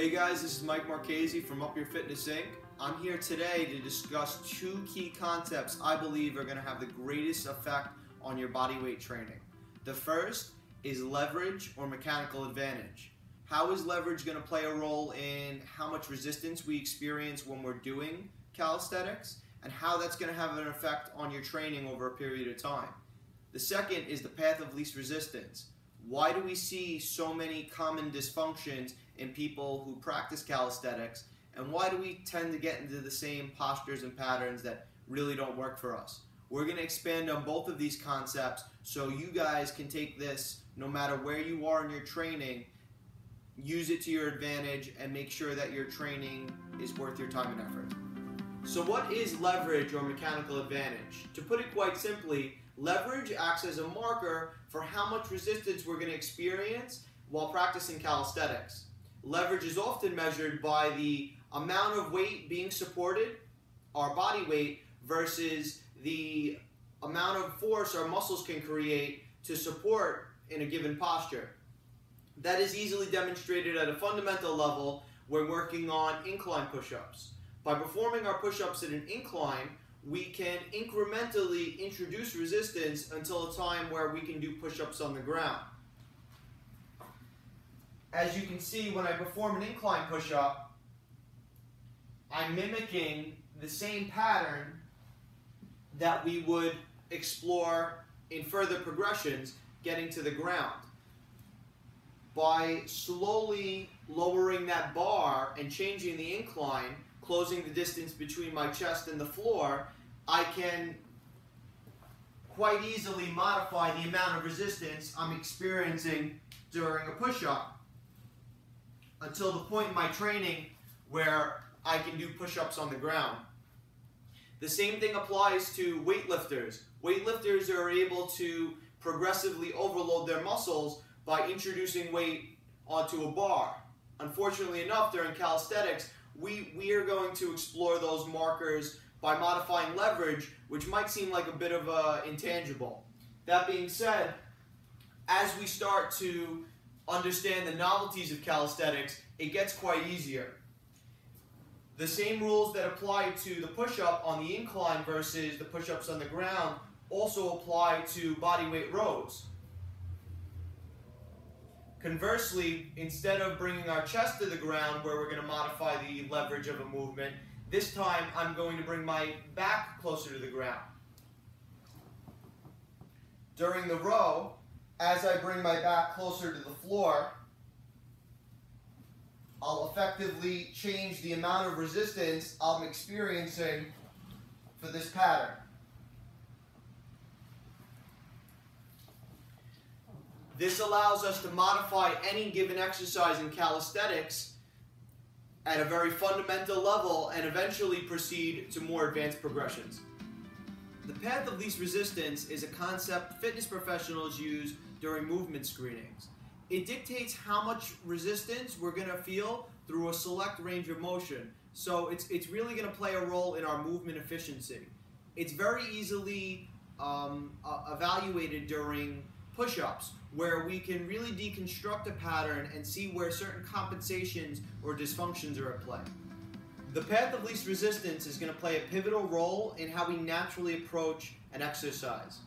Hey guys, this is Mike Marchese from UpYourFitness Inc. I'm here today to discuss two key concepts I believe are going to have the greatest effect on your body weight training. The first is leverage or mechanical advantage. How is leverage going to play a role in how much resistance we experience when we're doing calisthenics, and how that's going to have an effect on your training over a period of time? The second is the path of least resistance. Why do we see so many common dysfunctions in people who practice calisthenics, and why do we tend to get into the same postures and patterns that really don't work for us? We're going to expand on both of these concepts so you guys can take this no matter where you are in your training, use it to your advantage, and make sure that your training is worth your time and effort. So what is leverage or mechanical advantage? To put it quite simply, leverage acts as a marker for how much resistance we're going to experience while practicing calisthenics. Leverage is often measured by the amount of weight being supported, our body weight, versus the amount of force our muscles can create to support in a given posture. That is easily demonstrated at a fundamental level when working on incline push-ups. By performing our push-ups at an incline, we can incrementally introduce resistance until a time where we can do push-ups on the ground. As you can see, when I perform an incline push-up, I'm mimicking the same pattern that we would explore in further progressions, getting to the ground. By slowly lowering that bar and changing the incline, closing the distance between my chest and the floor, I can quite easily modify the amount of resistance I'm experiencing during a push-up until the point in my training where I can do push-ups on the ground. The same thing applies to weightlifters. Weightlifters are able to progressively overload their muscles by introducing weight onto a bar. Unfortunately enough, during calisthenics, we are going to explore those markers by modifying leverage, which might seem like a bit of an intangible. That being said, as we start to understand the novelties of calisthenics, it gets quite easier. The same rules that apply to the push-up on the incline versus the push-ups on the ground also apply to body weight rows. Conversely, instead of bringing our chest to the ground where we're going to modify the leverage of a movement, this time I'm going to bring my back closer to the ground. During the row, as I bring my back closer to the floor, I'll effectively change the amount of resistance I'm experiencing for this pattern. This allows us to modify any given exercise in calisthenics at a very fundamental level and eventually proceed to more advanced progressions. The path of least resistance is a concept fitness professionals use during movement screenings. It dictates how much resistance we're going to feel through a select range of motion. So it's really going to play a role in our movement efficiency. It's very easily evaluated during push-ups, where we can really deconstruct a pattern and see where certain compensations or dysfunctions are at play. The path of least resistance is going to play a pivotal role in how we naturally approach an exercise.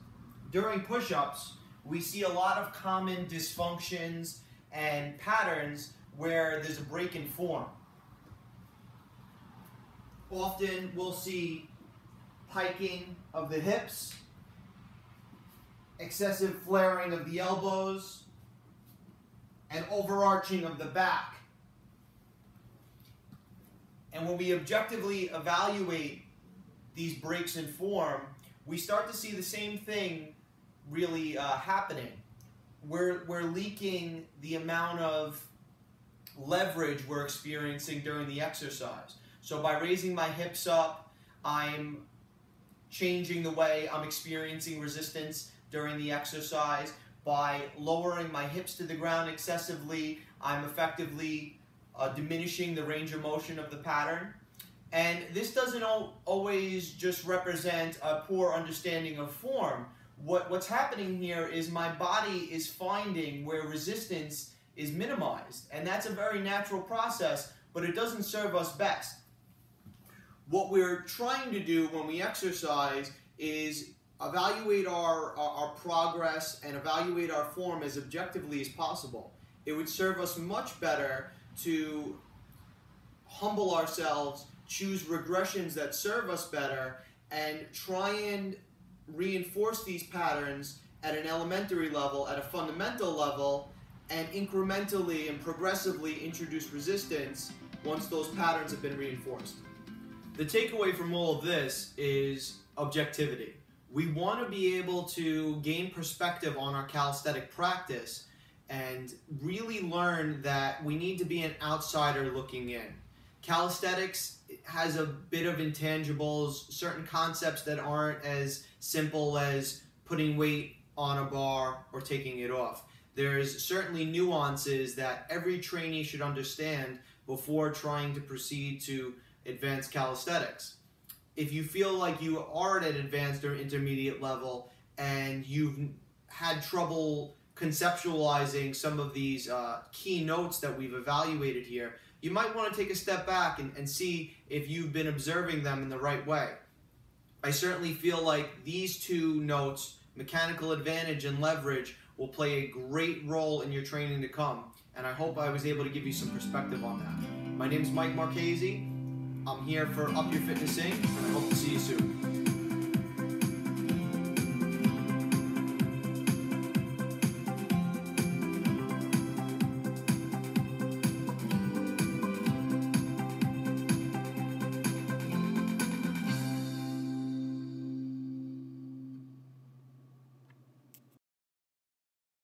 During push-ups, we see a lot of common dysfunctions and patterns where there's a break in form. Often we'll see hiking of the hips, excessive flaring of the elbows, and overarching of the back. And when we objectively evaluate these breaks in form, we start to see the same thing really happening. We're leaking the amount of leverage we're experiencing during the exercise. So by raising my hips up, I'm changing the way I'm experiencing resistance during the exercise. By lowering my hips to the ground excessively, I'm effectively diminishing the range of motion of the pattern. And this doesn't always just represent a poor understanding of form. What's happening here is my body is finding where resistance is minimized. And that's a very natural process, but it doesn't serve us best. What we're trying to do when we exercise is evaluate our progress and evaluate our form as objectively as possible. It would serve us much better to humble ourselves, choose regressions that serve us better, and try and reinforce these patterns at an elementary level, at a fundamental level, and incrementally and progressively introduce resistance once those patterns have been reinforced. The takeaway from all of this is objectivity. We want to be able to gain perspective on our calisthenic practice and really learn that we need to be an outsider looking in. Calisthenics has a bit of intangibles, certain concepts that aren't as simple as putting weight on a bar or taking it off. There's certainly nuances that every trainee should understand before trying to proceed to advanced calisthenics. If you feel like you are at an advanced or intermediate level and you've had trouble conceptualizing some of these key notes that we've evaluated here, you might want to take a step back and see if you've been observing them in the right way. I certainly feel like these two notes, mechanical advantage and leverage, will play a great role in your training to come, and I hope I was able to give you some perspective on that. My name is Mike Marchese. I'm here for UpYourFitness Inc, and I hope to see you soon.